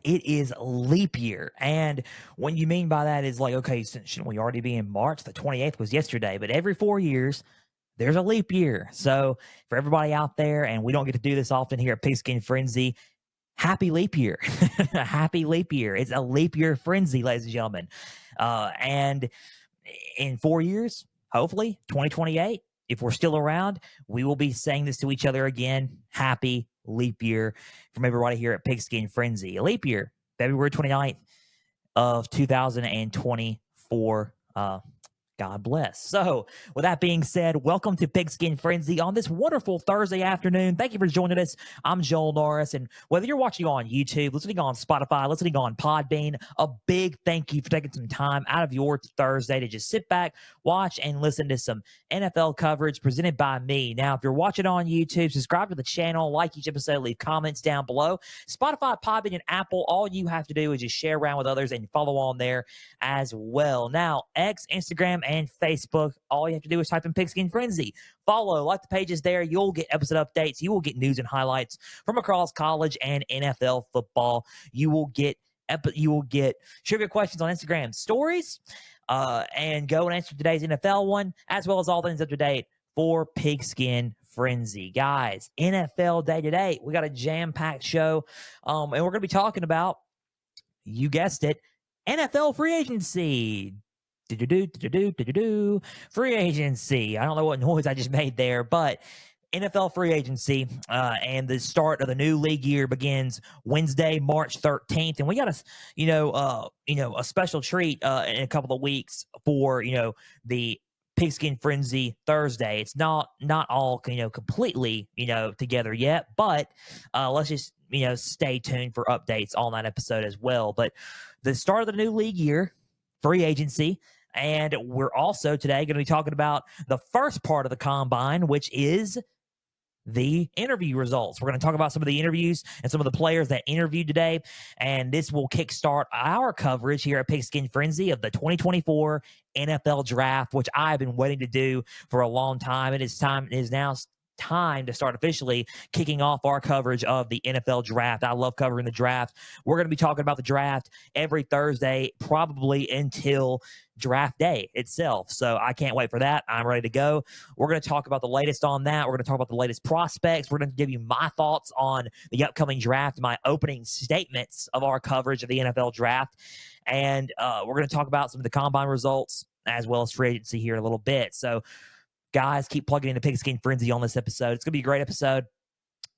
it is leap year. And what you mean by that is like, okay, shouldn't we already be in March? The 28th was yesterday, but every 4 years, there's a leap year. So for everybody out there, and we don't get to do this often here at Pigskin Frenzy, happy leap year. Happy leap year. It's a leap year frenzy, ladies and gentlemen. And in 4 years, hopefully 2028, if we're still around, we will be saying this to each other again. Happy leap year from everybody here at Pigskin Frenzy. A leap year, February 29th of 2024. God bless. So, with that being said, welcome to Pigskin Frenzy on this wonderful Thursday afternoon. Thank you for joining us. I'm Joel Norris, and whether you're watching on YouTube, listening on Spotify, listening on Podbean, a big thank you for taking some time out of your Thursday to just sit back, watch, and listen to some NFL coverage presented by me. Now, if you're watching on YouTube, subscribe to the channel, like each episode, leave comments down below. Spotify, Podbean, and Apple, all you have to do is just share around with others and follow on there as well. Now, X, Instagram, and Facebook, all you have to do is type in Pigskin Frenzy. Follow, like the pages there. You'll get episode updates. You will get news and highlights from across college and NFL football. You will get trivia questions on Instagram stories, and go and answer today's NFL one, as well as all things up to date for Pigskin Frenzy. Guys, NFL day today. We got a jam-packed show, and we're going to be talking about, you guessed it, NFL free agency. Free agency. I don't know what noise I just made there, but NFL free agency, and the start of the new league year begins Wednesday, March 13th, and we got a special treat in a couple of weeks for the Pigskin Frenzy Thursday. It's not all completely together yet, but let's just stay tuned for updates on that episode as well. But the start of the new league year, free agency. And we're also today going to be talking about the first part of the combine, which is the interview results. We're going to talk about some of the interviews and some of the players that interviewed today. And this will kickstart our coverage here at Pigskin Frenzy of the 2024 NFL Draft, which I've been waiting to do for a long time. It is now time to start officially kicking off our coverage of the NFL Draft. I love covering the draft. We're going to be talking about the draft every Thursday, probably until draft day itself. So I can't wait for that. I'm ready to go. We're going to talk about the latest on that. We're going to talk about the latest prospects. We're going to give you my thoughts on the upcoming draft, my opening statements of our coverage of the NFL Draft. And we're going to talk about some of the combine results as well as free agency here in a little bit. So guys, keep plugging into Pigskin Frenzy on this episode. It's going to be a great episode.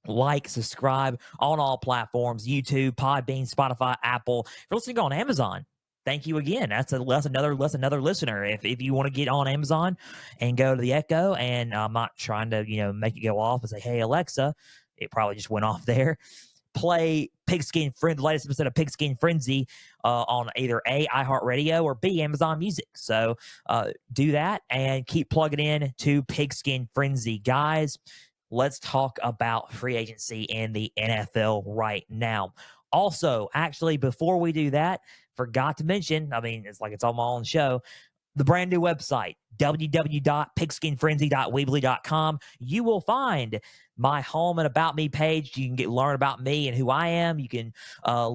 Like, subscribe on all platforms, YouTube, Podbean, Spotify, Apple. If you're listening on Amazon, thank you again. That's another listener. If you want to get on Amazon and go to the Echo, and I'm not trying to make it go off and say, hey, Alexa, it probably just went off there. Play Pigskin Frenzy, the latest episode of Pigskin Frenzy on either A, iHeartRadio, or B, Amazon Music. So do that and keep plugging in to Pigskin Frenzy. Guys, let's talk about free agency in the NFL right now. Also, actually, before we do that, forgot to mention, it's like it's on my own show, the brand new website, www.pigskinfrenzy.weebly.com. You will find my home and about me page. You can learn about me and who I am. You can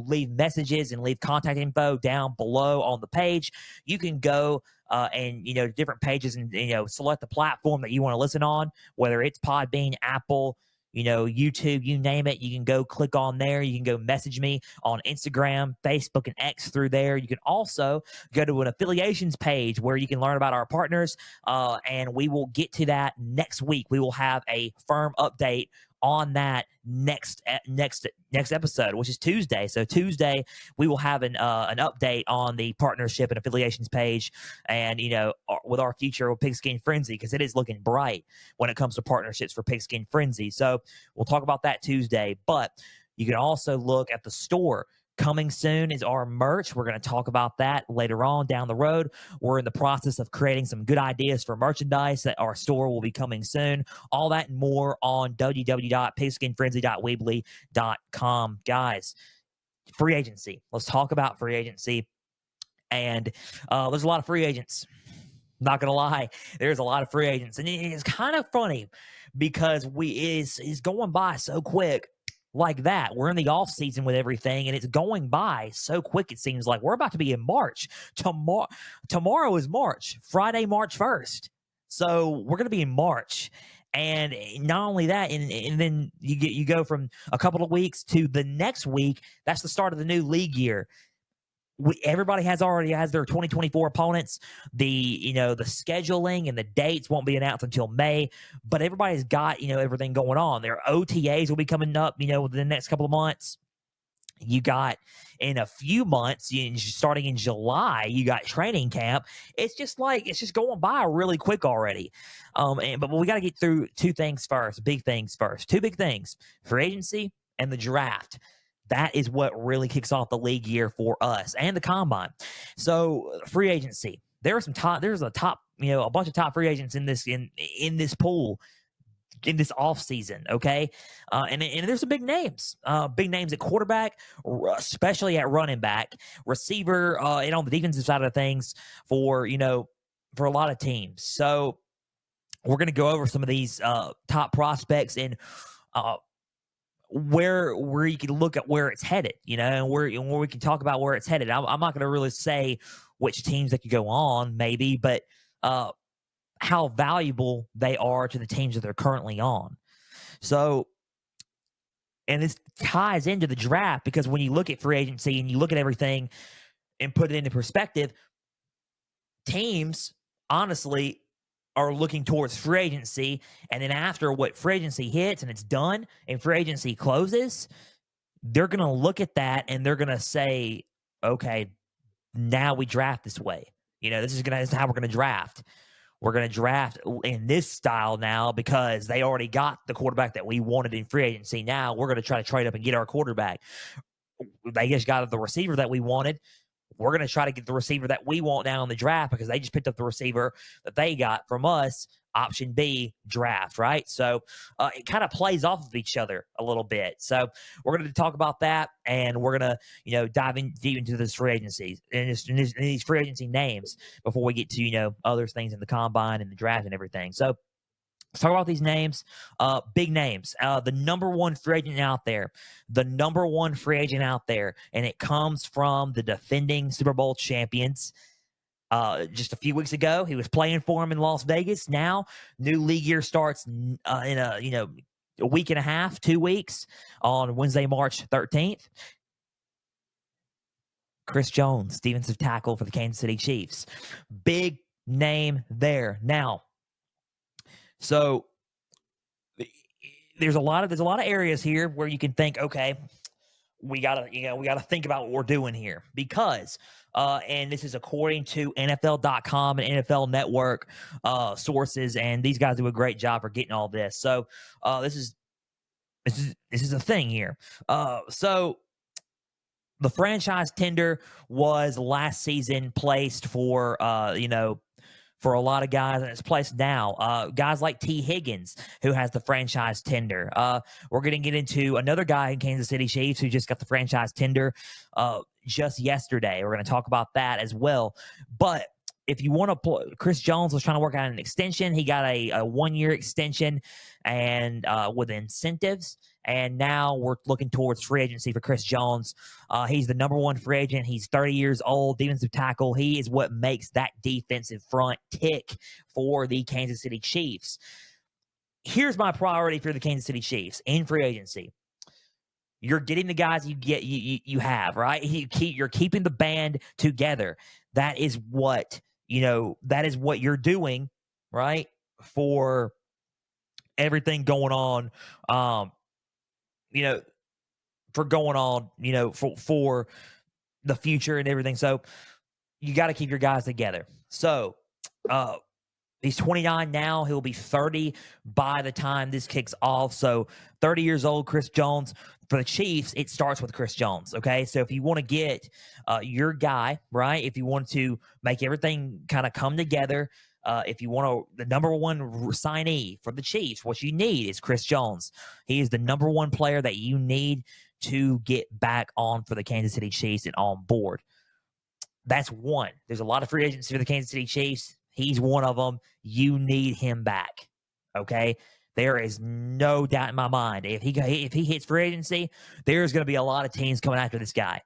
leave messages and leave contact info down below on the page. You can go and different pages and select the platform that you want to listen on, whether it's Podbean, Apple, YouTube, you name it. You can go click on there. You can go message me on Instagram, Facebook, and X through there. You can also go to an affiliations page where you can learn about our partners, and we will get to that next week. We will have a firm update on that next episode, which is Tuesday. So Tuesday we will have an update on the partnership and affiliations page, and with our future with Pigskin Frenzy, because it is looking bright when it comes to partnerships for Pigskin Frenzy. So we'll talk about that Tuesday. But you can also look at the store. Coming soon is our merch. We're going to talk about that later on down the road. We're in the process of creating some good ideas for merchandise that our store will be coming soon. All that and more on www.pigskinfrenzy.weebly.com. Guys, free agency. Let's talk about free agency. And there's a lot of free agents. Not going to lie. There's a lot of free agents. And it's kind of funny because it's going by so quick. like that. We're in the off season with everything, and it's going by so quick. It seems like we're about to be in March. Tomorrow is March, Friday, March 1st. So we're going to be in March. And not only that, and then you go from a couple of weeks to the next week. That's the start of the new league year. Everybody already has their 2024 opponents. The scheduling and the dates won't be announced until May, but everybody's got everything going on. Their OTAs will be coming up within the next couple of months. You got in a few months, starting in July, you got training camp. It's just going by really quick already. But we got to get through two things first, big things first. Two big things: free agency and the draft. That is what really kicks off the league year for us and the combine. So free agency. There's a bunch of top free agents in this pool in this offseason, okay? And there's some big names at quarterback, especially at running back, receiver, and on the defensive side of things for a lot of teams. So we're going to go over some of these top prospects and where you can look at where it's headed, and where we can talk about where it's headed. I'm not going to really say which teams that could go on, maybe, but how valuable they are to the teams that they're currently on. So, and this ties into the draft, because when you look at free agency and you look at everything and put it into perspective, teams honestly are looking towards free agency. And then after what free agency hits and it's done and free agency closes, they're going to look at that and they're going to say, okay, now we draft this way. This is how we're going to draft. We're going to draft in this style now because they already got the quarterback that we wanted in free agency. Now we're going to try to trade up and get our quarterback. They just got the receiver that we wanted. We're going to try to get the receiver that we want now in the draft because they just picked up the receiver that they got from us. Option B, draft, right? So it kind of plays off of each other a little bit. So we're going to talk about that, and we're going to dive in deep into this free agencies and these free agency names before we get to other things in the combine and the draft and everything. So let's talk about these names, big names. The number one free agent out there, and it comes from the defending Super Bowl champions. Just a few weeks ago, he was playing for him in Las Vegas. Now, new league year starts in a week and a half, 2 weeks, on Wednesday, March 13th. Chris Jones, defensive tackle for the Kansas City Chiefs. Big name there. Now, so there's a lot of areas here where you can think, okay, we gotta think about what we're doing here, because and this is according to NFL.com and NFL Network sources, and these guys do a great job for getting all this. So this is a thing here. So the franchise tender was last season placed for for a lot of guys, and it's placed now. Guys like T. Higgins, who has the franchise tender. We're going to get into another guy in Kansas City Chiefs who just got the franchise tender just yesterday. We're going to talk about that as well. But if you want to Chris Jones was trying to work out an extension. He got a 1-year extension and with incentives. And now we're looking towards free agency for Chris Jones. He's the number one free agent. He's 30 years old, defensive tackle. He is what makes that defensive front tick for the Kansas City Chiefs. Here's my priority for the Kansas City Chiefs in free agency. You're getting the guys you have, right? You're keeping the band together. That is what you're doing, right? For everything going on, for the future and everything. So you got to keep your guys together. So he's 29 now. He'll be 30 by the time this kicks off. So 30 years old, Chris Jones. For the Chiefs, it starts with Chris Jones, okay? So if you want to get your guy, right, if you want to make everything kind of come together, if you want the number one signee for the Chiefs, what you need is Chris Jones. He is the number one player that you need to get back on for the Kansas City Chiefs and on board. That's one. There's a lot of free agents for the Kansas City Chiefs. He's one of them. You need him back, okay? There is no doubt in my mind. If he hits free agency, there's going to be a lot of teams coming after this guy.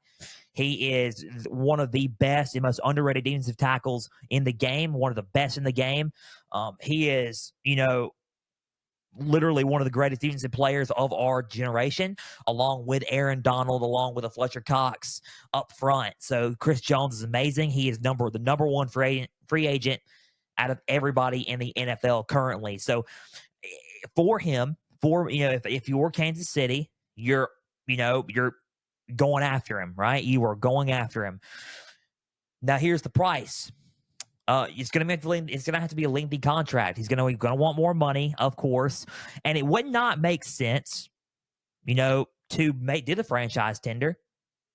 He is one of the best and most underrated defensive tackles in the game, one of the best in the game. He is, literally one of the greatest defensive players of our generation, along with Aaron Donald, along with a Fletcher Cox up front. So Chris Jones is amazing. He is the number one free agent out of everybody in the NFL currently. So for him, if you're Kansas City, you're going after him, right? You are going after him. Now here's the price. It's gonna have to be a lengthy contract. He's gonna want more money, of course, and it would not make sense, to do the franchise tender.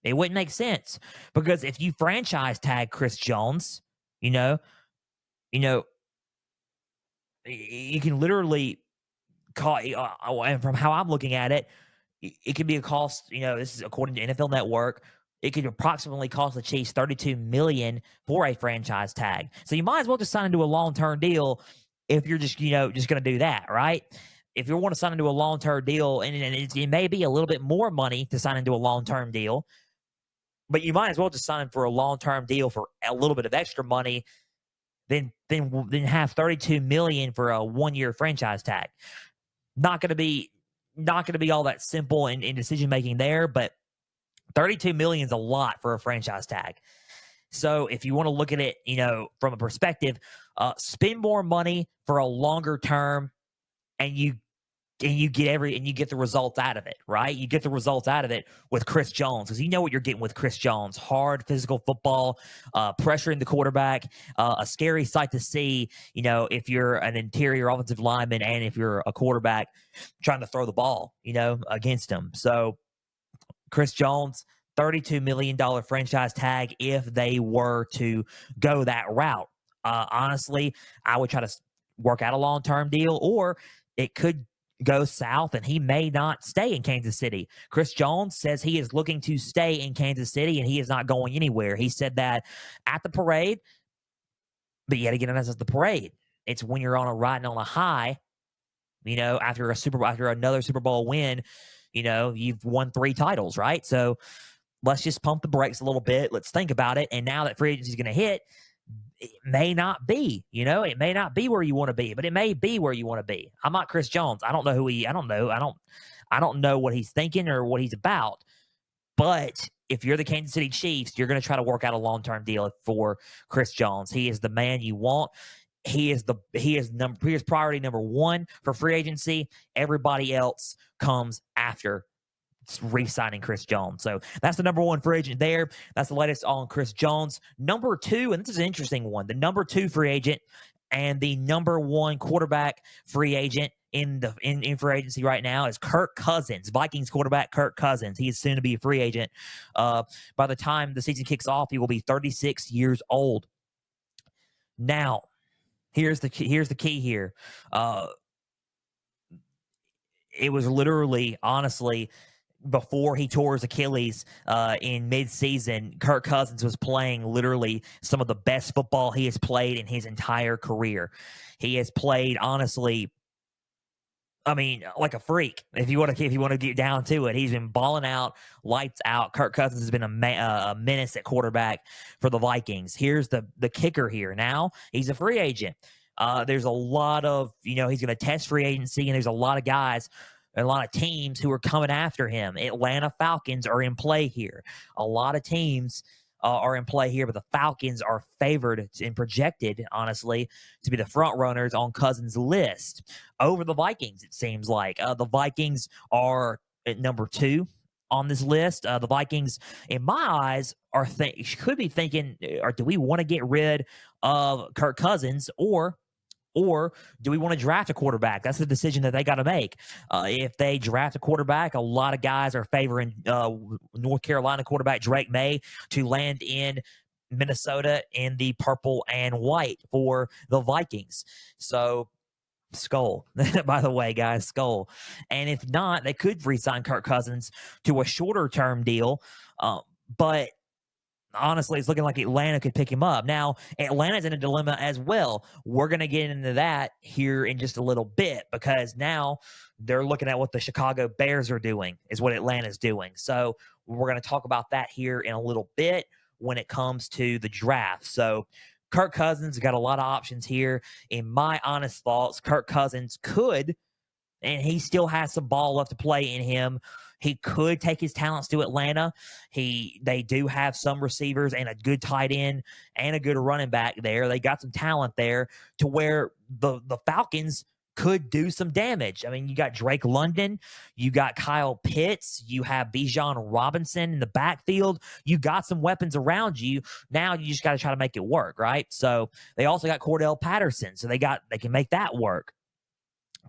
It wouldn't make sense because if you franchise tag Chris Jones, you know, you know, you can literally call. And from how I'm looking at it, it could be a cost. This is according to NFL Network. It could approximately cost the Chiefs $32 million for a franchise tag. So you might as well just sign into a long-term deal if you're just going to do that, right? If you want to sign into a long-term deal, and it may be a little bit more money to sign into a long-term deal, but you might as well just sign for a long-term deal for a little bit of extra money than have $32 million for a one-year franchise tag. Not going to be all that simple in decision making there, but $32 million is a lot for a franchise tag. So if you want to look at it, from a perspective, spend more money for a longer term, and you get the results out of it, right? You get the results out of it with Chris Jones, because you know what you're getting with Chris Jones: hard physical football, pressuring the quarterback, a scary sight to see. If you're an interior offensive lineman and if you're a quarterback trying to throw the ball, against him. So Chris Jones, $32 million franchise tag if they were to go that route. Honestly, I would try to work out a long-term deal, or it could go south and he may not stay in Kansas City. Chris Jones says he is looking to stay in Kansas City and he is not going anywhere. He said that at the parade, but yet again, that's the parade. It's when you're riding on a high, after another Super Bowl win, you've won 3 titles, right? So let's just pump the brakes a little bit. Let's think about it. And now that free agency is going to hit, it may not be, it may not be where you want to be, but it may be where you want to be. I'm not Chris Jones. I don't know I don't know what he's thinking or what he's about. But if you're the Kansas City Chiefs, you're going to try to work out a long-term deal for Chris Jones. He is the man you want. He is priority number 1 for free agency. Everybody else comes after re-signing Chris Jones. So that's the number 1 free agent there. That's the latest on Chris Jones. Number 2, and this is an interesting one, the number 2 free agent and the number 1 quarterback free agent in free agency right now is Kirk Cousins, Vikings quarterback Kirk Cousins. He is soon to be a free agent. By the time the season kicks off, he will be 36 years old. Now, here's the key here. It was literally, honestly, before he tore his Achilles in midseason, Kirk Cousins was playing literally some of the best football he has played in his entire career. He has played, honestly, like a freak. If you want to get down to it, he's been balling out, lights out. Kirk Cousins has been a menace at quarterback for the Vikings. Here's the kicker here. Now he's a free agent. There's a lot of, he's going to test free agency, and there's a lot of guys, a lot of teams who are coming after him. Atlanta Falcons are in play here. A lot of teams are in play here, but the Falcons are favored and projected, honestly, to be the front runners on Cousins' list over the Vikings. It seems like the Vikings are at number 2 on this list. The Vikings, in my eyes, could be thinking, or do we want to get rid of Kirk Cousins, or do we want to draft a quarterback? That's the decision that they got to make. If they draft a quarterback, a lot of guys are favoring North Carolina quarterback Drake May to land in Minnesota in the purple and white for the Vikings. So, skull, by the way, guys, skull. And if not, they could re-sign Kirk Cousins to a shorter term deal. But honestly, it's looking like Atlanta could pick him up. Now, Atlanta's in a dilemma as well. We're going to get into that here in just a little bit because now they're looking at what the Chicago Bears are doing, is what Atlanta's doing. So we're going to talk about that here in a little bit when it comes to the draft. So Kirk Cousins got a lot of options here. In my honest thoughts, Kirk Cousins could, and he still has some ball left to play in him. He could take his talents to Atlanta. They do have some receivers and a good tight end and a good running back there. They got some talent there to where the Falcons could do some damage. I mean, you got Drake London, you got Kyle Pitts, you have Bijan Robinson in the backfield. You got some weapons around you. Now you just got to try to make it work, right? So they also got Cordell Patterson, so they can make that work.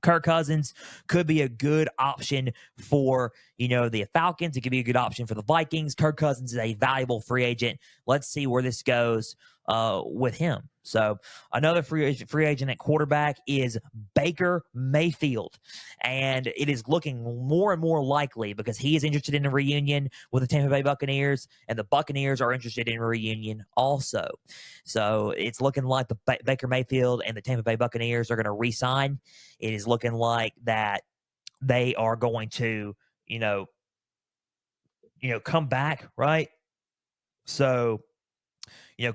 Kirk Cousins could be a good option for, the Falcons. It could be a good option for the Vikings. Kirk Cousins is a valuable free agent. Let's see where this goes with him. So another free agent at quarterback is Baker Mayfield. And it is looking more and more likely because he is interested in a reunion with the Tampa Bay Buccaneers, and the Buccaneers are interested in a reunion also. So it's looking like the Baker Mayfield and the Tampa Bay Buccaneers are going to re-sign. It is looking like that they are going to, come back, right? So,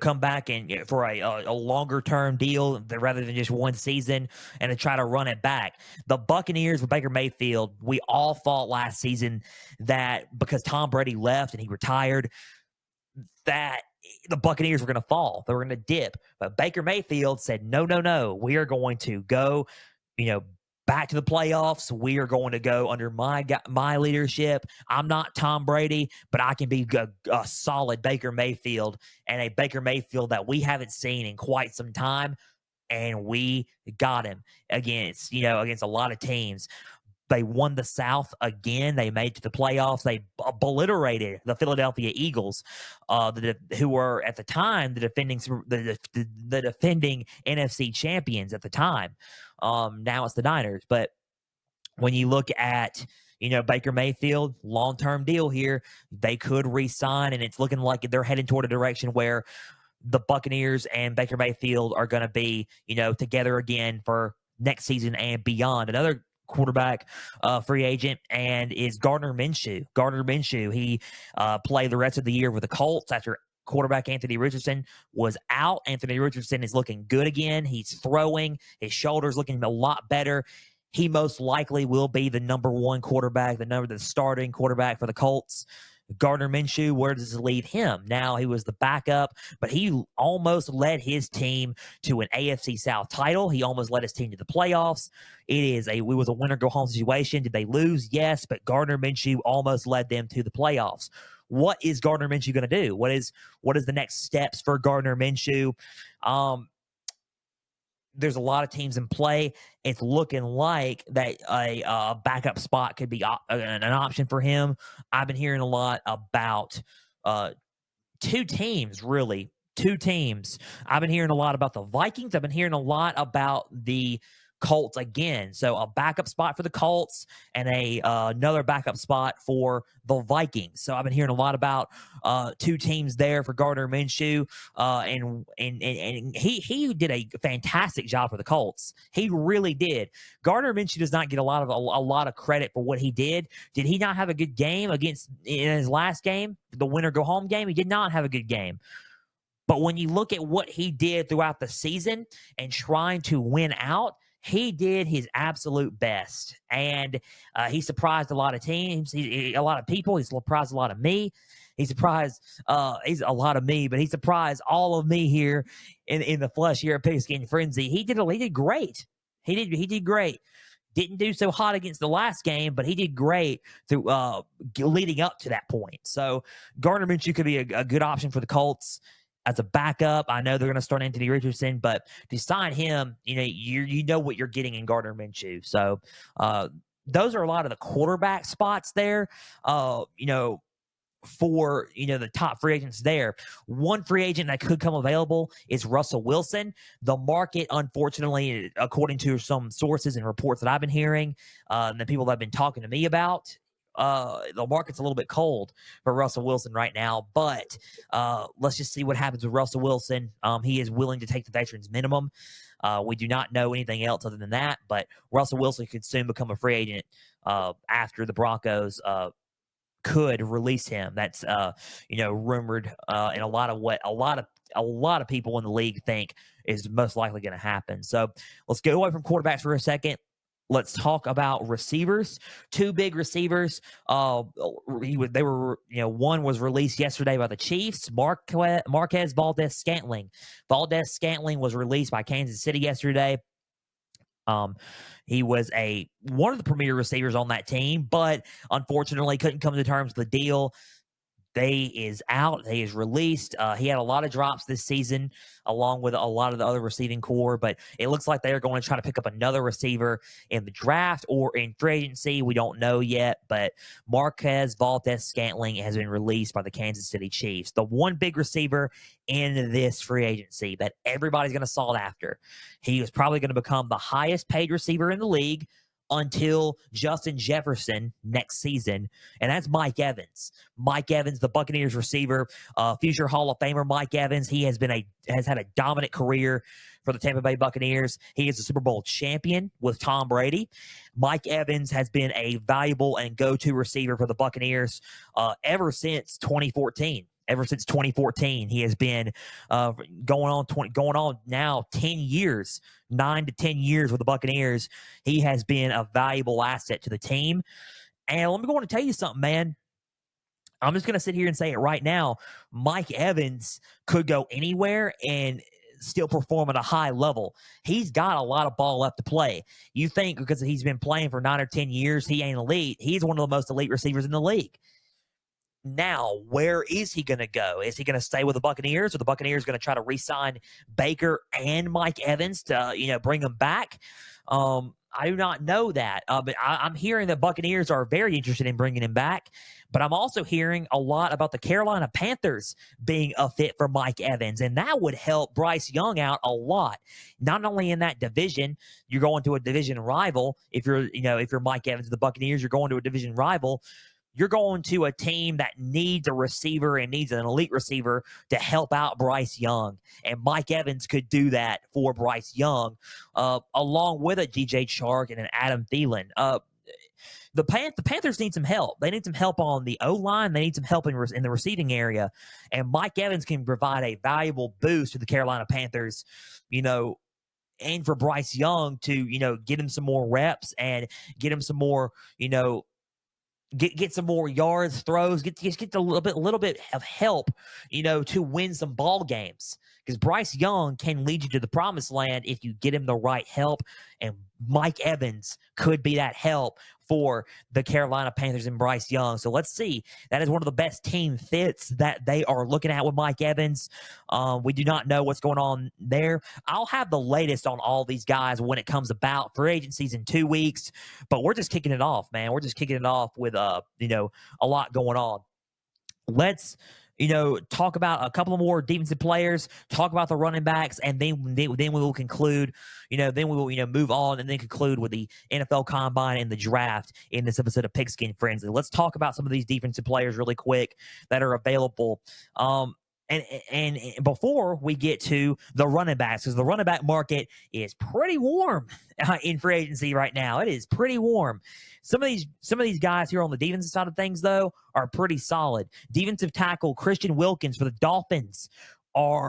come back and for a longer term deal rather than just one season and to try to run it back. The Buccaneers with Baker Mayfield, we all thought last season that because Tom Brady left and he retired, that the Buccaneers were going to fall. They were going to dip. But Baker Mayfield said, no, no, no. We are going to go, back to the playoffs. We are going to go under my leadership. I'm not Tom Brady, but I can be a solid Baker Mayfield, and a Baker Mayfield that we haven't seen in quite some time. And we got him against a lot of teams. They won the South again. They made it to the playoffs. They obliterated the Philadelphia Eagles, who were at the time the defending NFC champions at the time. Now it's the Niners. But when you look at Baker Mayfield, long-term deal here, they could re-sign, and it's looking like they're heading toward a direction where the Buccaneers and Baker Mayfield are going to be together again for next season and beyond. Another quarterback free agent and is Gardner Minshew. Gardner Minshew, he played the rest of the year with the Colts after quarterback Anthony Richardson was out. Anthony Richardson is looking good again. He's throwing. His shoulder's looking a lot better. He most likely will be the number one quarterback, the starting quarterback for the Colts. Gardner Minshew, where does it leave him? Now, he was the backup, but he almost led his team to an AFC South title. He almost led his team to the playoffs. It was a winner-go-home situation. Did they lose? Yes, but Gardner Minshew almost led them to the playoffs. What is Gardner Minshew going to do? What is the next steps for Gardner Minshew? There's a lot of teams in play. It's looking like that a backup spot could be an option for him. I've been hearing a lot about two teams, really. Two teams. I've been hearing a lot about the Vikings. I've been hearing a lot about the Colts again. So a backup spot for the Colts and another backup spot for the Vikings. So I've been hearing a lot about two teams there for Gardner Minshew. And he did a fantastic job for the Colts. He really did. Gardner Minshew does not get a lot of credit for what he did. Did he not have a good game in his last game, the winner go home game? He did not have a good game. But when you look at what he did throughout the season and trying to win out, he did his absolute best. And he surprised a lot of teams, a lot of people. He surprised a lot of me. He surprised he's a lot of me, but he surprised all of me here in the flesh here at Pigskin Frenzy. He did great. He did great. Didn't do so hot against the last game, but he did great through leading up to that point. So Gardner Minshew could be a good option for the Colts as a backup. I know they're going to start Anthony Richardson, but to sign him, you know what you're getting in Gardner Minshew. So those are a lot of the quarterback spots there. For the top free agents there. One free agent that could come available is Russell Wilson. The market, unfortunately, according to some sources and reports that I've been hearing, and the people that have been talking to me about, the market's a little bit cold for Russell Wilson right now, but let's just see what happens with Russell Wilson. He is willing to take the veterans minimum. We do not know anything else other than that, but Russell Wilson could soon become a free agent after the Broncos could release him. That's rumored, and a lot of people in the league think is most likely going to happen. So let's go away from quarterbacks for a second. Let's talk about receivers. Two big receivers. They were, one was released yesterday by the Chiefs. Marquez Valdez-Scantling. Valdez-Scantling was released by Kansas City yesterday. He was one of the premier receivers on that team, but unfortunately couldn't come to terms with the deal. They is out. They is released. He had a lot of drops this season, along with a lot of the other receiving core. But it looks like they are going to try to pick up another receiver in the draft or in free agency. We don't know yet. But Marquez Valdez-Scantling has been released by the Kansas City Chiefs. The one big receiver in this free agency that everybody's going to sought after. He is probably going to become the highest paid receiver in the league until Justin Jefferson next season, and that's Mike Evans. Mike Evans, the Buccaneers receiver, future Hall of Famer Mike Evans. He has had a dominant career for the Tampa Bay Buccaneers. He is a Super Bowl champion with Tom Brady. Mike Evans has been a valuable and go-to receiver for the Buccaneers ever since 2014. Ever since 2014, he has been going on now 10 years, 9 to 10 years with the Buccaneers. He has been a valuable asset to the team. And let me go on and tell you something, man. I'm just going to sit here and say it right now. Mike Evans could go anywhere and still perform at a high level. He's got a lot of ball left to play. You think because he's been playing for 9 or 10 years, he ain't elite. He's one of the most elite receivers in the league. Now, where is he going to go? Is he going to stay with the Buccaneers, or the Buccaneers going to try to re-sign Baker and Mike Evans to, bring them back? I do not know that, but I'm hearing that Buccaneers are very interested in bringing him back. But I'm also hearing a lot about the Carolina Panthers being a fit for Mike Evans, and that would help Bryce Young out a lot. Not only in that division, you're going to a division rival. If you're Mike Evans, the Buccaneers, you're going to a division rival. You're going to a team that needs a receiver and needs an elite receiver to help out Bryce Young. And Mike Evans could do that for Bryce Young, along with a DJ Chark and an Adam Thielen. The Panthers need some help. They need some help on the O-line. They need some help in the receiving area. And Mike Evans can provide a valuable boost to the Carolina Panthers, and for Bryce Young to, get him some more reps and get him some more, get some more yards, throws, get a little bit of help, to win some ball games. Because Bryce Young can lead you to the promised land if you get him the right help, and Mike Evans could be that help for the Carolina Panthers and Bryce Young. So let's see. That is one of the best team fits that they are looking at with Mike Evans. We do not know what's going on there. I'll have the latest on all these guys when it comes about free agencies in 2 weeks, but we're just kicking it off, man. We're just kicking it off with, a lot going on. Let's talk about a couple of more defensive players, talk about the running backs, and then we will conclude, then we will, move on and then conclude with the NFL Combine and the draft in this episode of Pigskin Frenzy. Let's talk about some of these defensive players really quick that are available. And before we get to the running backs, because the running back market is pretty warm in free agency right now. It is pretty warm. Some of these guys here on the defensive side of things, though, are pretty solid. Defensive tackle Christian Wilkins for the Dolphins.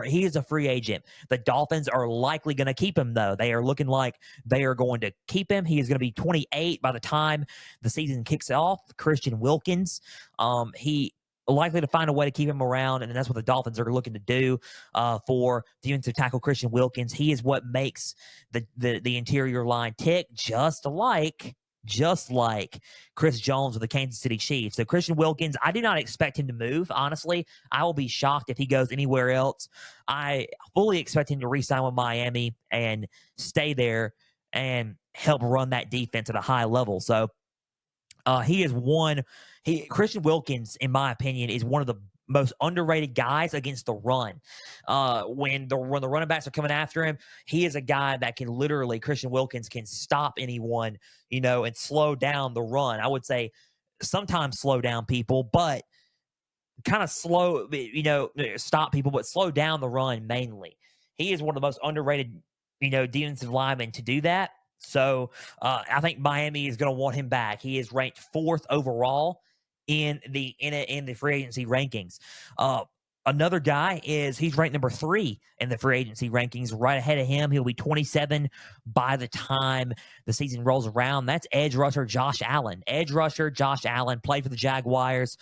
He is a free agent. The Dolphins are likely going to keep him, though. They are looking like they are going to keep him. He is going to be 28 by the time the season kicks off. Christian Wilkins. He likely to find a way to keep him around, and that's what the Dolphins are looking to do for defensive tackle Christian Wilkins. He is what makes the interior line tick, just like Chris Jones of the Kansas City Chiefs. So Christian Wilkins, I do not expect him to move, honestly. I will be shocked if he goes anywhere else. I fully expect him to re-sign with Miami and stay there and help run that defense at a high level. So Christian Wilkins, in my opinion, is one of the most underrated guys against the run. When the running backs are coming after him, he is a guy that Christian Wilkins can stop anyone, and slow down the run. I would say sometimes slow down people, but kind of slow, stop people, but slow down the run mainly. He is one of the most underrated, defensive linemen to do that. So I think Miami is going to want him back. He is ranked 4th overall in the free agency rankings. Another guy he's ranked number 3 in the free agency rankings, right ahead of him. He'll be 27 by the time the season rolls around. That's edge rusher Josh Allen. Edge rusher Josh Allen played for the Jaguars.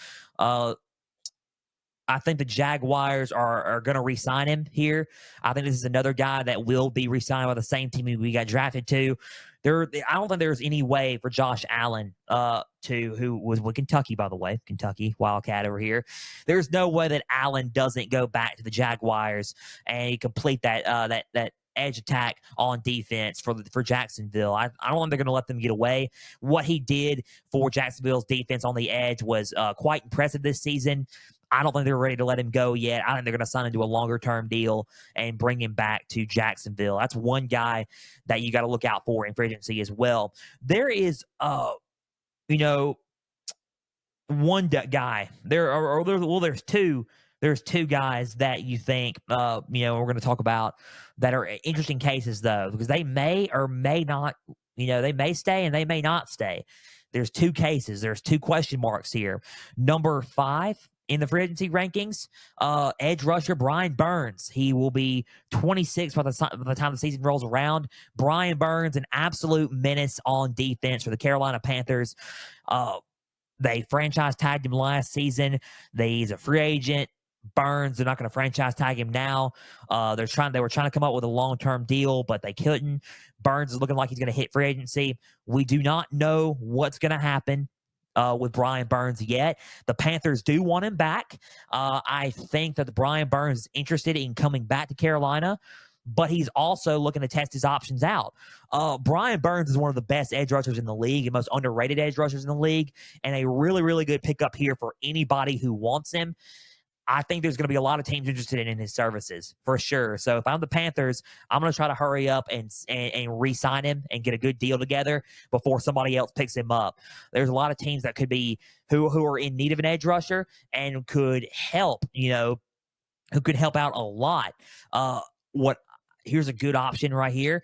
I think the Jaguars are going to re-sign him here. I think this is another guy that will be re-signed by the same team we got drafted to. I don't think there's any way for Josh Allen, who was with Kentucky, by the way, Kentucky Wildcat over here. There's no way that Allen doesn't go back to the Jaguars and complete that edge attack on defense for Jacksonville. I don't think they're going to let them get away. What he did for Jacksonville's defense on the edge was quite impressive this season. I don't think they're ready to let him go yet. I think they're going to sign him to a longer-term deal and bring him back to Jacksonville. That's one guy that you got to look out for in free agency as well. There is, one guy. There's two. There's two guys that you think, we're going to talk about that are interesting cases, though, because they may or may not, they may stay and they may not stay. There's two cases. There's two question marks here. Number 5 in the free agency rankings, edge rusher Brian Burns. He will be 26 by the time the season rolls around. Brian Burns, an absolute menace on defense for the Carolina Panthers. They franchise tagged him last season. He's a free agent. Burns, they're not going to franchise tag him now. They were trying to come up with a long-term deal, but they couldn't. Burns is looking like he's going to hit free agency. We do not know what's going to happen with Brian Burns yet. The Panthers do want him back. I think that Brian Burns is interested in coming back to Carolina, but he's also looking to test his options out. Brian Burns is one of the best edge rushers in the league and most underrated edge rushers in the league, and a really, really good pickup here for anybody who wants him. I think there's going to be a lot of teams interested in his services for sure. So if I'm the Panthers, I'm going to try to hurry up and re-sign him and get a good deal together before somebody else picks him up. There's a lot of teams that could be who are in need of an edge rusher and could help, who could help out a lot. Here's a good option right here.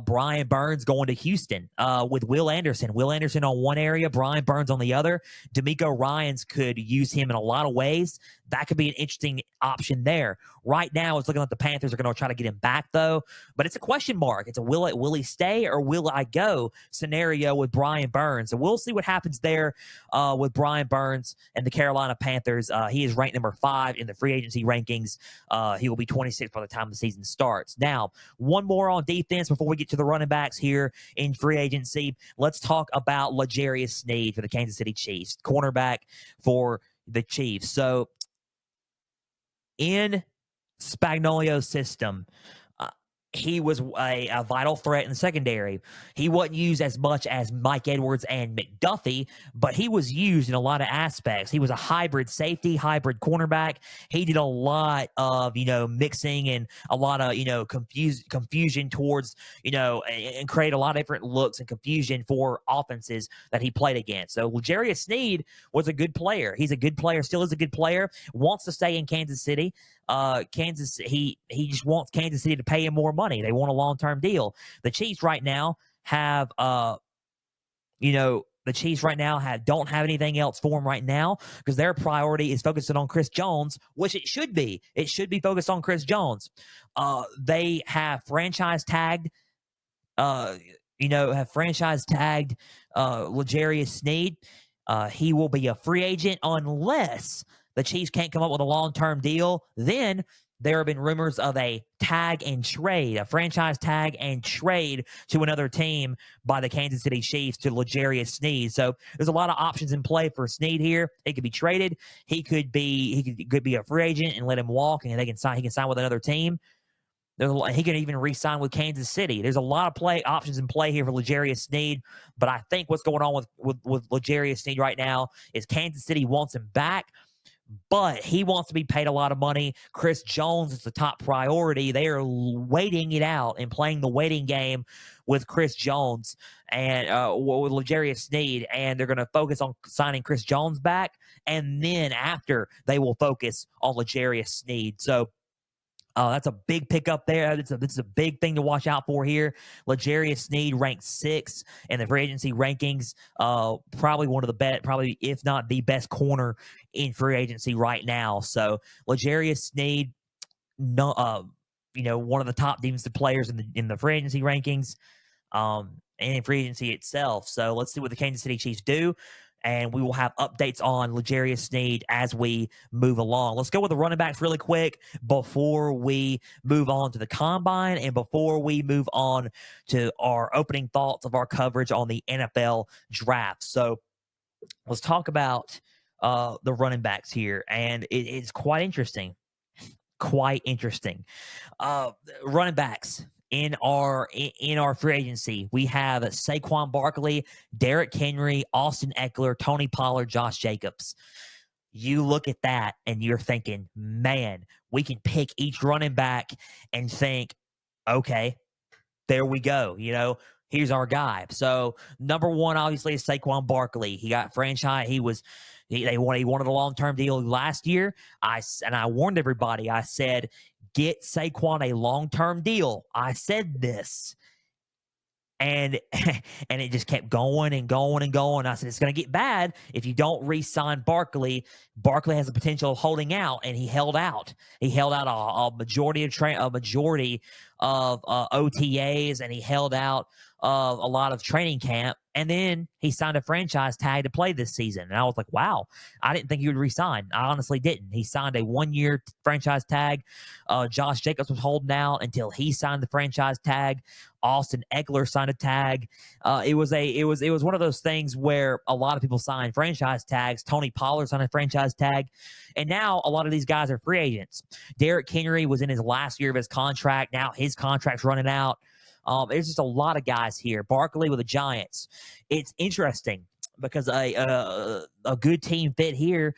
Brian Burns going to Houston with Will Anderson. Will Anderson on one area, Brian Burns on the other. D'Amico Ryans could use him in a lot of ways. That could be an interesting option there. Right now, it's looking like the Panthers are going to try to get him back, though. But it's a question mark. It's a will he stay or will I go scenario with Brian Burns. So we'll see what happens there with Brian Burns and the Carolina Panthers. He is ranked number 5 in the free agency rankings. He will be 26 by the time the season starts. Now, one more on defense before we get to the running backs here in free agency. Let's talk about L'Jarius Sneed for the Kansas City Chiefs, cornerback for the Chiefs. So in Spagnuolo's system, he was a vital threat in the secondary. He wasn't used as much as Mike Edwards and McDuffie, but he was used in a lot of aspects. He was a hybrid safety, hybrid cornerback. He did a lot of, mixing and a lot of, confusion towards, and create a lot of different looks and confusion for offenses that he played against. So L'Jarius Sneed was a good player. He's a good player, still is a good player, wants to stay in Kansas City. He just wants Kansas City to pay him more money. They want a long-term deal. The Chiefs right now don't have anything else for him right now because their priority is focusing on Chris Jones, which it should be. It should be focused on Chris Jones. They have franchise tagged L'Jarius Sneed. He will be a free agent unless the Chiefs can't come up with a long-term deal. Then there have been rumors of a franchise tag and trade to another team by the Kansas City Chiefs to L'Jarius Sneed. So there's a lot of options in play for Sneed here. He could be traded. He could be a free agent and let him walk, and he can sign with another team. He can even re-sign with Kansas City. There's a lot of options in play here for L'Jarius Sneed, but I think what's going on with L'Jarius Sneed right now is Kansas City wants him back. but he wants to be paid a lot of money. Chris Jones is the top priority. They are waiting it out and playing the waiting game with Chris Jones and with L'Jarius Sneed, and they're going to focus on signing Chris Jones back, and then after they will focus on L'Jarius Sneed. So that's a big pickup there. It's a big thing to watch out for here. L'Jarius Sneed ranked 6th in the free agency rankings. Probably one of the best, probably if not the best corner in free agency right now. So L'Jarius Sneed, no, one of the top defensive players in the free agency rankings, and in free agency itself. So let's see what the Kansas City Chiefs do. And we will have updates on L'Jarius Sneed as we move along. Let's go with the running backs really quick before we move on to the combine and before we move on to our opening thoughts of our coverage on the NFL draft. So let's talk about the running backs here. And it's quite interesting. Quite interesting. Uh, Running backs in our free agency, we have Saquon Barkley, Derrick Henry, Austin Eckler, Tony Pollard, Josh Jacobs. You look at that and you're thinking, man, we can pick each running back and think, okay, there we go. Here's our guy. So number one, obviously, is Saquon Barkley. He got franchise. He wanted a long-term deal last year. I warned everybody. I said, get Saquon a long-term deal. I said this. And and it just kept going and going and going. I said, it's going to get bad if you don't re-sign Barkley. Barkley has the potential of holding out, and he held out. He held out a majority of OTAs, and he held out of a lot of training camp. And then he signed a franchise tag to play this season. And I was like, wow, I didn't think he would resign. I honestly didn't. He signed a 1-year franchise tag. Josh Jacobs was holding out until he signed the franchise tag. Austin Eckler signed a tag. It was one of those things where a lot of people signed franchise tags. Tony Pollard signed a franchise tag, and now a lot of these guys are free agents. Derrick Henry was in his last year of his contract. Now his contract's running out. There's just a lot of guys here. Barkley with the Giants. It's interesting because a good team fit here.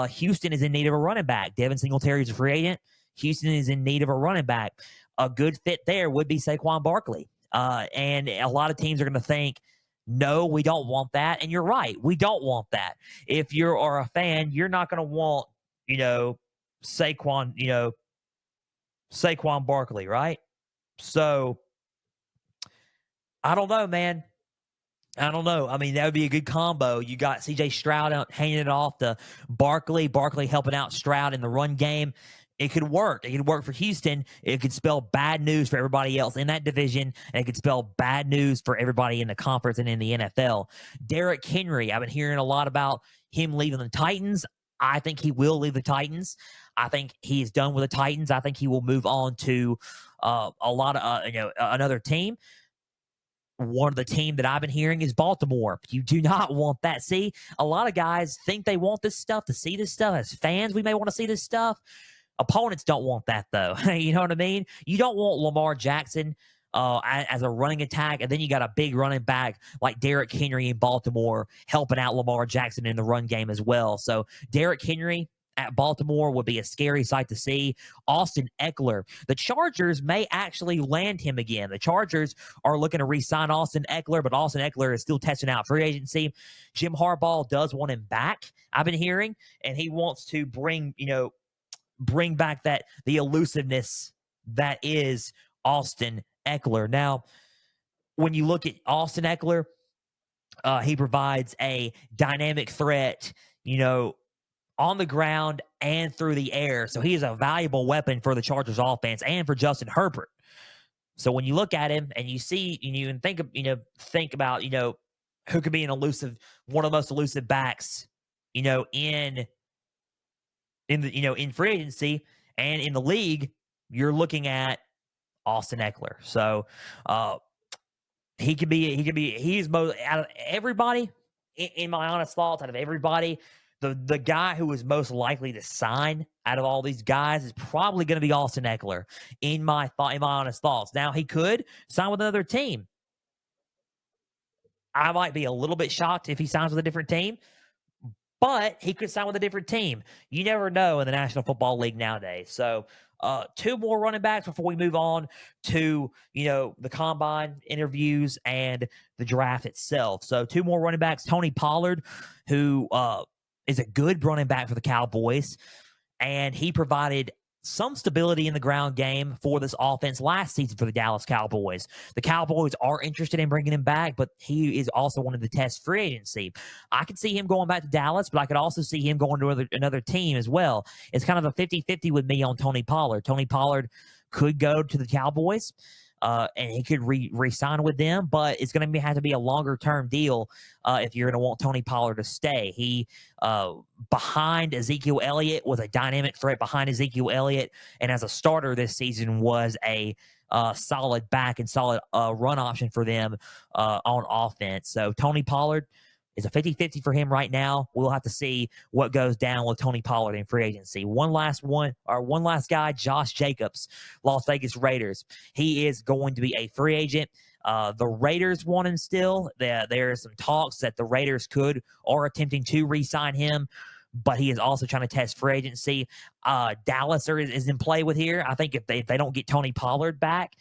Houston is in need of a running back. Devin Singletary is a free agent. Houston is in need of a running back. A good fit there would be Saquon Barkley. And a lot of teams are going to think, no, we don't want that. And you're right. We don't want that. If you are a fan, you're not going to want, Saquon, Saquon Barkley, right? So I don't know, man. I don't know. I mean, that would be a good combo. You got CJ Stroud out handing it off to Barkley. Barkley helping out Stroud in the run game. It could work. It could work for Houston. It could spell bad news for everybody else in that division, and it could spell bad news for everybody in the conference and in the NFL. Derrick Henry, I've been hearing a lot about him leaving the Titans. I think he will leave the Titans. I think he's done with the Titans. I think he will move on to another team. One of the team that I've been hearing is Baltimore. You do not want that. See, a lot of guys think they want this stuff, to see this stuff. As fans, we may want to see this stuff. Opponents don't want that, though. You know what I mean? You don't want Lamar Jackson as a running attack, and then you got a big running back like Derrick Henry in Baltimore helping out Lamar Jackson in the run game as well. So Derrick Henry at Baltimore would be a scary sight to see. Austin Eckler. The Chargers may actually land him again. The Chargers are looking to re-sign Austin Eckler, but Austin Eckler is still testing out free agency. Jim Harbaugh does want him back, I've been hearing, and he wants to bring back the elusiveness that is Austin Eckler. Now, when you look at Austin Eckler, he provides a dynamic threat, on the ground and through the air. So he is a valuable weapon for the Chargers offense and for Justin Herbert. So when you look at him and you see, and you think about, who could be one of the most elusive backs, in free agency and in the league, you're looking at Austin Eckler. So he's most out of everybody, in my honest thoughts, out of everybody, the guy who is most likely to sign out of all these guys is probably going to be Austin Eckler, in my honest thoughts. Now, he could sign with another team. I might be a little bit shocked if he signs with a different team, but he could sign with a different team. You never know in the National Football League nowadays. So, two more running backs before we move on to the combine interviews and the draft itself. So, two more running backs: Tony Pollard, who is a good running back for the Cowboys, and he provided some stability in the ground game for this offense last season for the Dallas Cowboys. The Cowboys are interested in bringing him back, but he is also wanted to test free agency. I could see him going back to Dallas, but I could also see him going to another team as well. It's kind of a 50-50 with me on Tony Pollard. Tony Pollard could go to the Cowboys. And he could re-sign with them, but it's going to have to be a longer-term deal if you're going to want Tony Pollard to stay. He, behind Ezekiel Elliott, was a dynamic threat behind Ezekiel Elliott, and as a starter this season was a solid back and solid run option for them on offense. So Tony Pollard is a 50-50 for him right now. We'll have to see what goes down with Tony Pollard in free agency. One last guy, Josh Jacobs, Las Vegas Raiders. He is going to be a free agent. The Raiders want him still. There are some talks that the Raiders are attempting to re-sign him, but he is also trying to test free agency. Dallas is in play with here. I think if they don't get Tony Pollard back,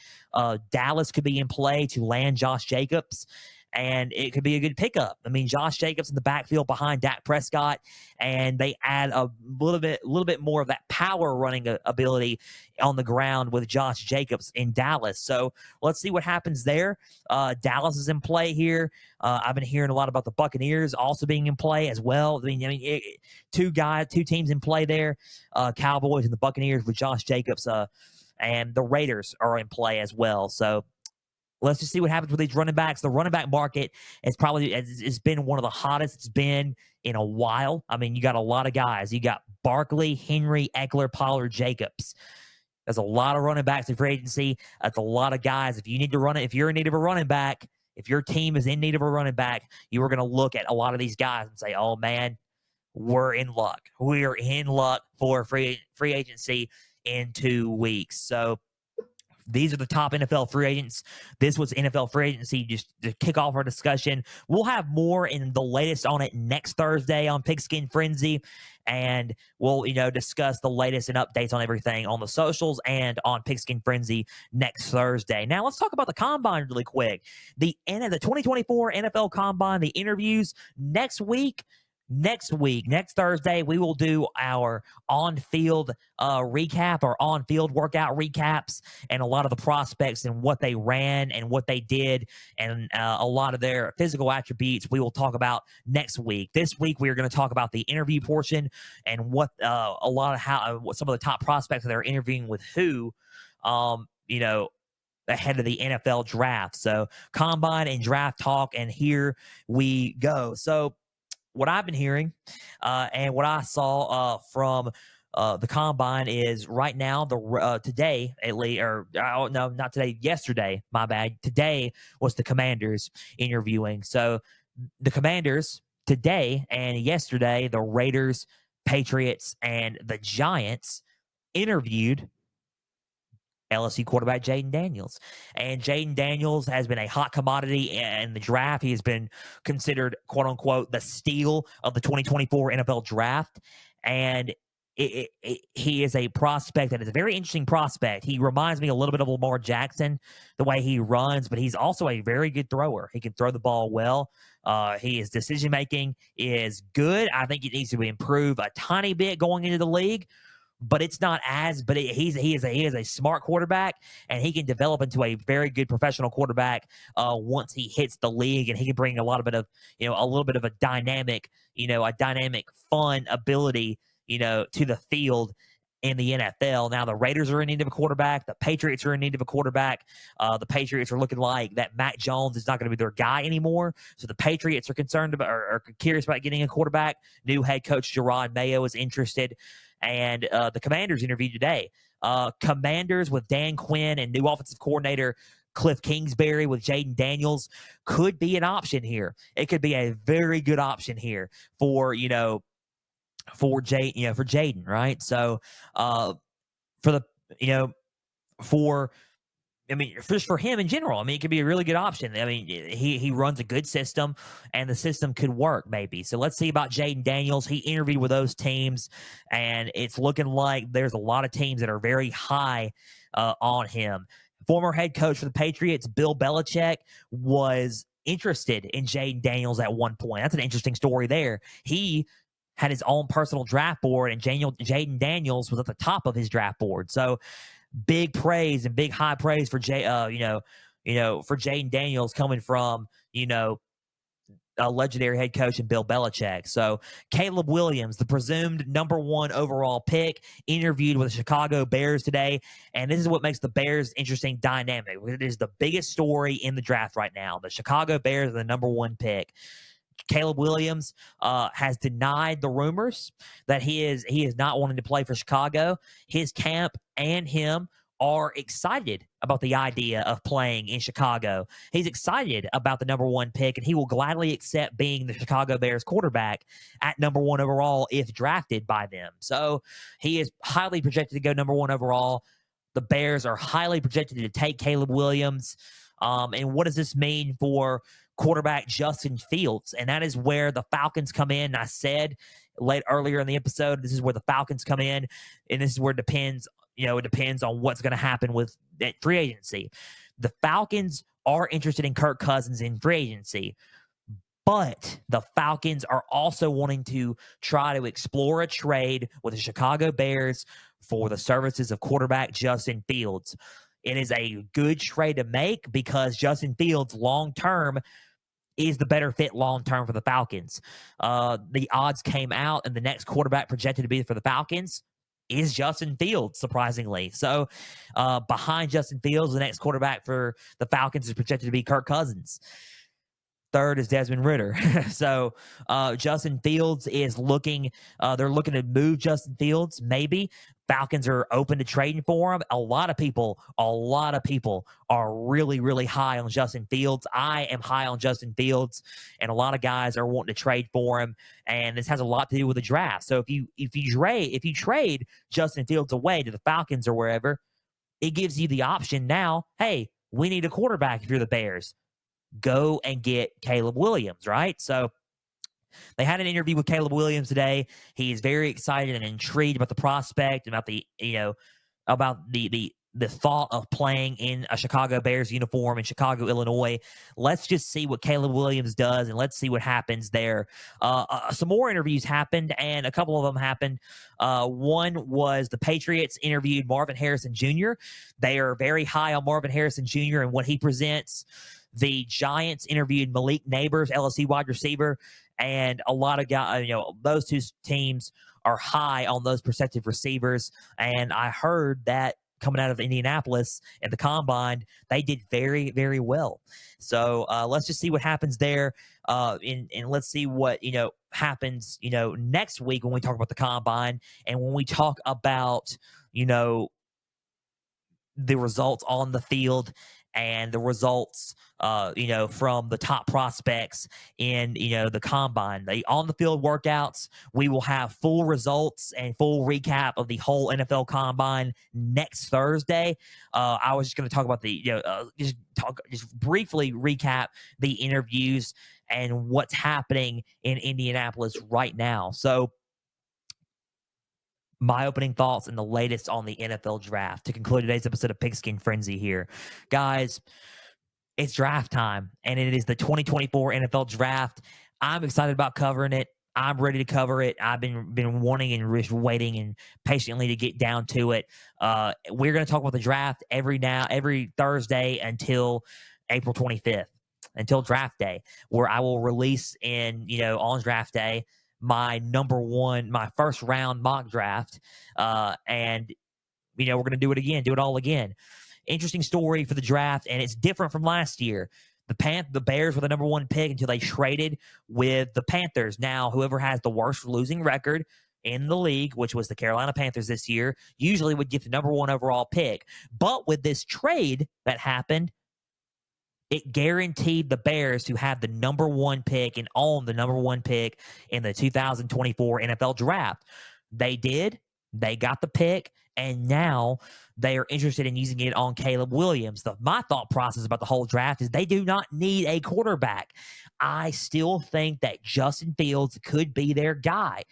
Dallas could be in play to land Josh Jacobs, and it could be a good pickup. I mean, Josh Jacobs in the backfield behind Dak Prescott, and they add a little bit more of that power running ability on the ground with Josh Jacobs in Dallas. So let's see what happens there. Dallas is in play here. I've been hearing a lot about the Buccaneers also being in play as well. Two teams in play there, Cowboys and the Buccaneers with Josh Jacobs, and the Raiders are in play as well. So let's just see what happens with these running backs. The running back market has been one of the hottest it's been in a while. I mean, you got a lot of guys. You got Barkley, Henry, Eckler, Pollard, Jacobs. There's a lot of running backs in free agency. That's a lot of guys. If you're in need of a running back, if your team is in need of a running back, you are going to look at a lot of these guys and say, "Oh man, we're in luck. We're in luck for free agency in 2 weeks." So these are the top NFL free agents. This was NFL free agency just to kick off our discussion. We'll have more in the latest on it next Thursday on Pigskin Frenzy, and we'll discuss the latest and updates on everything on the socials and on Pigskin Frenzy next Thursday. Now let's talk about the combine really quick. The 2024 NFL Combine, the interviews next week. Next Thursday, we will do our on-field recap, or on-field workout recaps, and a lot of the prospects and what they ran and what they did, and a lot of their physical attributes we will talk about next week. This week, we are going to talk about the interview portion and what what some of the top prospects that they're interviewing with who, ahead of the NFL draft. So combine and draft talk, and here we go. So what I've been hearing and what I saw from the combine is right now, today, at least, or no, not today, yesterday, my bad. Today was the Commanders interviewing. So the Commanders today and yesterday, the Raiders, Patriots, and the Giants interviewed LSU quarterback Jaden Daniels. And Jaden Daniels has been a hot commodity in the draft. He has been considered, quote unquote, the steal of the 2024 NFL draft. And he is a prospect that is a very interesting prospect. He reminds me a little bit of Lamar Jackson, the way he runs, but he's also a very good thrower. He can throw the ball well. His decision making is good. I think it needs to improve a tiny bit going into the league, but it's not as. But he is a smart quarterback, and he can develop into a very good professional quarterback once he hits the league, and he can bring a little bit of a dynamic, fun ability, to the field in the NFL. Now the Raiders are in need of a quarterback. The Patriots are in need of a quarterback. The Patriots are looking like that Mac Jones is not going to be their guy anymore. So the Patriots are concerned about, or curious about getting a quarterback. New head coach Jerod Mayo is interested. And the Commanders interviewed today. Commanders with Dan Quinn and new offensive coordinator Cliff Kingsbury with Jaden Daniels could be an option here. It could be a very good option here for Jaden, right? So for I mean, just for him in general, I mean, it could be a really good option. I mean, he runs a good system, and the system could work maybe. So let's see about Jaden Daniels. He interviewed with those teams, and it's looking like there's a lot of teams that are very high on him. Former head coach for the Patriots, Bill Belichick, was interested in Jaden Daniels at one point. That's an interesting story there. He had his own personal draft board, and Jaden Daniels was at the top of his draft board. So big praise and big high praise for for Jaden Daniels coming from a legendary head coach and Bill Belichick. So Caleb Williams, the presumed number one overall pick, interviewed with the Chicago Bears today, and this is what makes the Bears interesting dynamic. It is the biggest story in the draft right now. The Chicago Bears are the number one pick. Caleb Williams has denied the rumors that he is not wanting to play for Chicago. His camp and him are excited about the idea of playing in Chicago. He's excited about the number one pick, and he will gladly accept being the Chicago Bears quarterback at number one overall if drafted by them. So he is highly projected to go number one overall. The Bears are highly projected to take Caleb Williams. And what does this mean for quarterback Justin Fields? And that is where the Falcons come in. I said earlier in the episode, this is where the Falcons come in, and this is where it depends. It depends on what's going to happen with that free agency. The Falcons are interested in Kirk Cousins in free agency, but the Falcons are also wanting to try to explore a trade with the Chicago Bears for the services of quarterback Justin Fields. It is a good trade to make because Justin Fields long term is the better fit long term for the Falcons. The odds came out, and the next quarterback projected to be for the Falcons is Justin Fields, surprisingly. So behind Justin Fields, the next quarterback for the Falcons is projected to be Kirk Cousins. Third is Desmond Ritter. So Justin Fields is looking, they're looking to move Justin Fields, maybe. Falcons are open to trading for him. A lot of people are really, really high on Justin Fields. I am high on Justin Fields, and a lot of guys are wanting to trade for him. And this has a lot to do with the draft. So if you trade Justin Fields away to the Falcons or wherever, it gives you the option now. Hey, we need a quarterback if you're the Bears. Go and get Caleb Williams, right? So they had an interview with Caleb Williams today. He is very excited and intrigued about the prospect, about the thought of playing in a Chicago Bears uniform in Chicago, Illinois. Let's just see what Caleb Williams does, and let's see what happens there. Some more interviews happened, and a couple of them happened. One was the Patriots interviewed Marvin Harrison Jr. They are very high on Marvin Harrison Jr. and what he presents. The Giants interviewed Malik Neighbors, LSU wide receiver, and a lot of guys, those two teams are high on those prospective receivers. And I heard that coming out of Indianapolis at the combine, they did very, very well. So let's just see what happens there. And let's see what, happens, next week when we talk about the combine and when we talk about, the results on the field and the results, from the top prospects in, the combine. The on the field workouts, we will have full results and full recap of the whole NFL combine next Thursday. I was just going to talk about just briefly recap the interviews and what's happening in Indianapolis right now. So, my opening thoughts and the latest on the NFL draft to conclude today's episode of Pigskin Frenzy here. Guys, it's draft time, and it is the 2024 NFL draft. I'm excited about covering it. I'm ready to cover it. I've been wanting and just waiting and patiently to get down to it. We're going to talk about the draft every Thursday until April 25th, until draft day, where I will release on draft day my my first round mock draft. And we're going to do it all again. Interesting story for the draft, and it's different from last year. The Bears were the number one pick until they traded with the Panthers. Now, whoever has the worst losing record in the league, which was the Carolina Panthers this year, usually would get the number one overall pick. But with this trade that happened, it guaranteed the Bears to have the number one pick and own the number one pick in the 2024 NFL draft. They did. They got the pick, and now they are interested in using it on Caleb Williams. My thought process about the whole draft is they do not need a quarterback. I still think that Justin Fields could be their guy,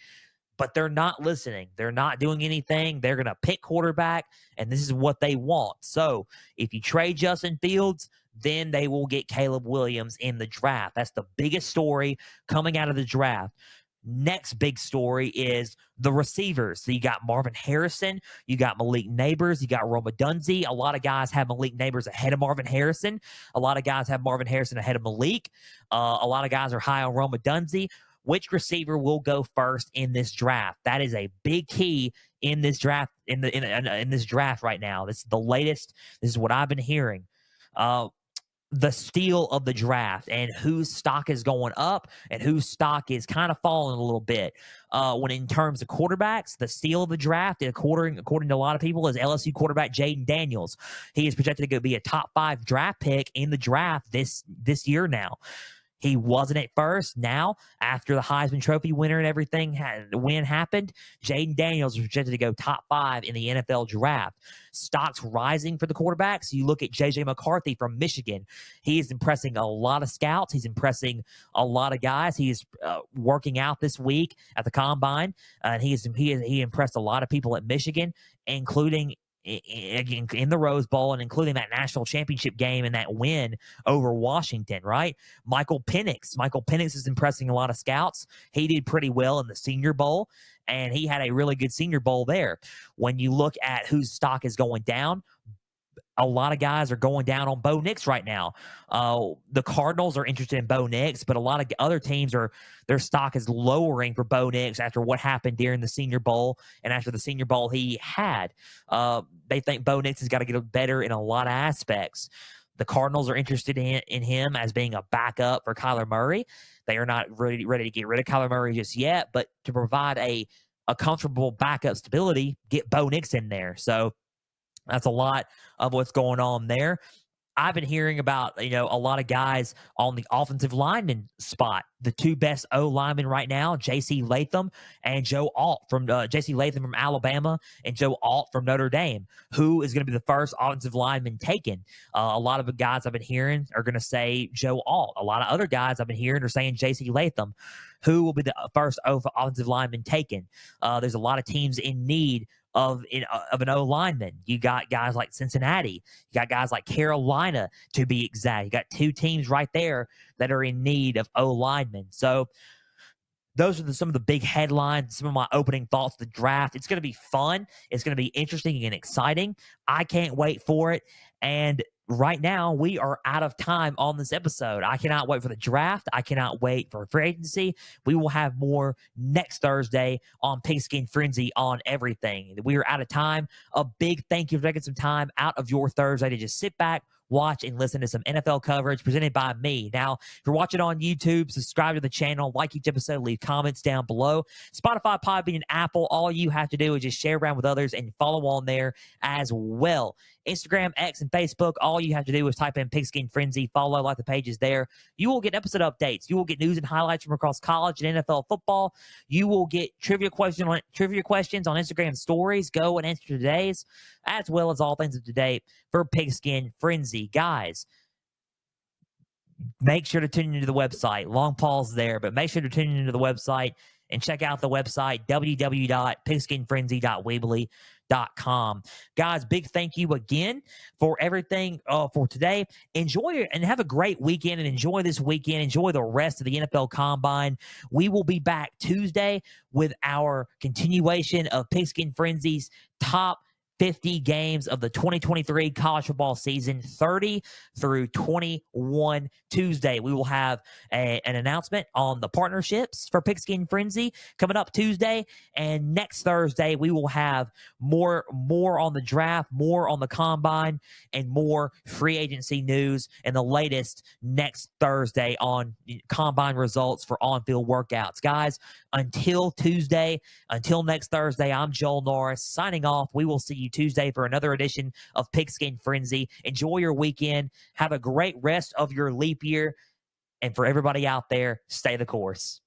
but they're not listening. They're not doing anything. They're going to pick quarterback, and this is what they want. So if you trade Justin Fields, then they will get Caleb Williams in the draft. That's the biggest story coming out of the draft. Next big story is the receivers. So you got Marvin Harrison, you got Malik Neighbors, you got Roma Dunzy. A lot of guys have Malik Neighbors ahead of Marvin Harrison. A lot of guys have Marvin Harrison ahead of Malik. A lot of guys are high on Roma Dunzy. Which receiver will go first in this draft? That is a big key in this draft. In this draft right now, this is the latest. This is what I've been hearing. The steal of the draft and whose stock is going up and whose stock is kind of falling a little bit. When in terms of quarterbacks, the steal of the draft, according to a lot of people, is LSU quarterback Jaden Daniels. He is projected to be a top 5 draft pick in the draft this year now. He wasn't at first. Now, after the Heisman Trophy winner and everything happened, Jaden Daniels is projected to go top 5 in the NFL draft. Stocks rising for the quarterbacks. You look at J.J. McCarthy from Michigan. He is impressing a lot of scouts. He's impressing a lot of guys. He is working out this week at the Combine, and he impressed a lot of people at Michigan, including in the Rose Bowl and including that national championship game and that win over Washington, right? Michael Penix is impressing a lot of scouts. He did pretty well in the Senior Bowl, and he had a really good Senior Bowl there. When you look at whose stock is going down, a lot of guys are going down on Bo Nix right now. The Cardinals are interested in Bo Nix, but a lot of other teams their stock is lowering for Bo Nix after what happened during the Senior Bowl and after the Senior Bowl he had. They think Bo Nix has got to get better in a lot of aspects. The Cardinals are interested in him as being a backup for Kyler Murray. They are not ready to get rid of Kyler Murray just yet, but to provide a comfortable backup stability, get Bo Nix in there. So that's a lot of what's going on there. I've been hearing about, a lot of guys on the offensive lineman spot. The two best O linemen right now, J.C. Latham and Joe Alt from J.C. Latham from Alabama and Joe Alt from Notre Dame. Who is going to be the first offensive lineman taken? A lot of the guys I've been hearing are going to say Joe Alt. A lot of other guys I've been hearing are saying J.C. Latham. Who will be the first offensive lineman taken? There's a lot of teams in need of an O lineman. You got guys like Cincinnati. You got guys like Carolina, to be exact. You got 2 teams right there that are in need of O linemen. So those are some of the big headlines, some of my opening thoughts of the draft. It's going to be fun. It's going to be interesting and exciting. I can't wait for it. And right now, we are out of time on this episode. I cannot wait for the draft. I cannot wait for free agency. We will have more next Thursday on Pigskin Frenzy on everything. We are out of time. A big thank you for taking some time out of your Thursday to just sit back, watch, and listen to some NFL coverage presented by me. Now, if you're watching on YouTube, subscribe to the channel, like each episode, leave comments down below. Spotify, Podbean, and Apple, all you have to do is just share around with others and follow on there as well. Instagram, X, and Facebook, all you have to do is type in Pigskin Frenzy, follow, like the pages there. You will get episode updates. You will get news and highlights from across college and NFL football. You will get trivia questions on Instagram stories. Go and answer today's, as well as all things of today for Pigskin Frenzy. Guys, make sure to tune into the website. Long pause there, but make sure to tune into the website and check out the website, www.pigskinfrenzy.weebly.com. Guys, big thank you again for everything for today. Enjoy it and have a great weekend, and enjoy this weekend. Enjoy the rest of the NFL Combine. We will be back Tuesday with our continuation of Pigskin Frenzy's top 50 games of the 2023 college football season, 30 through 21 Tuesday. We will have an announcement on the partnerships for Pigskin Frenzy coming up Tuesday. And next Thursday, we will have more on the draft, more on the combine, and more free agency news and the latest next Thursday on combine results for on-field workouts. Guys, until Tuesday, until next Thursday, I'm Joel Norris signing off. We will see you Tuesday for another edition of Pigskin Frenzy. Enjoy your weekend. Have a great rest of your leap year. And for everybody out there, stay the course.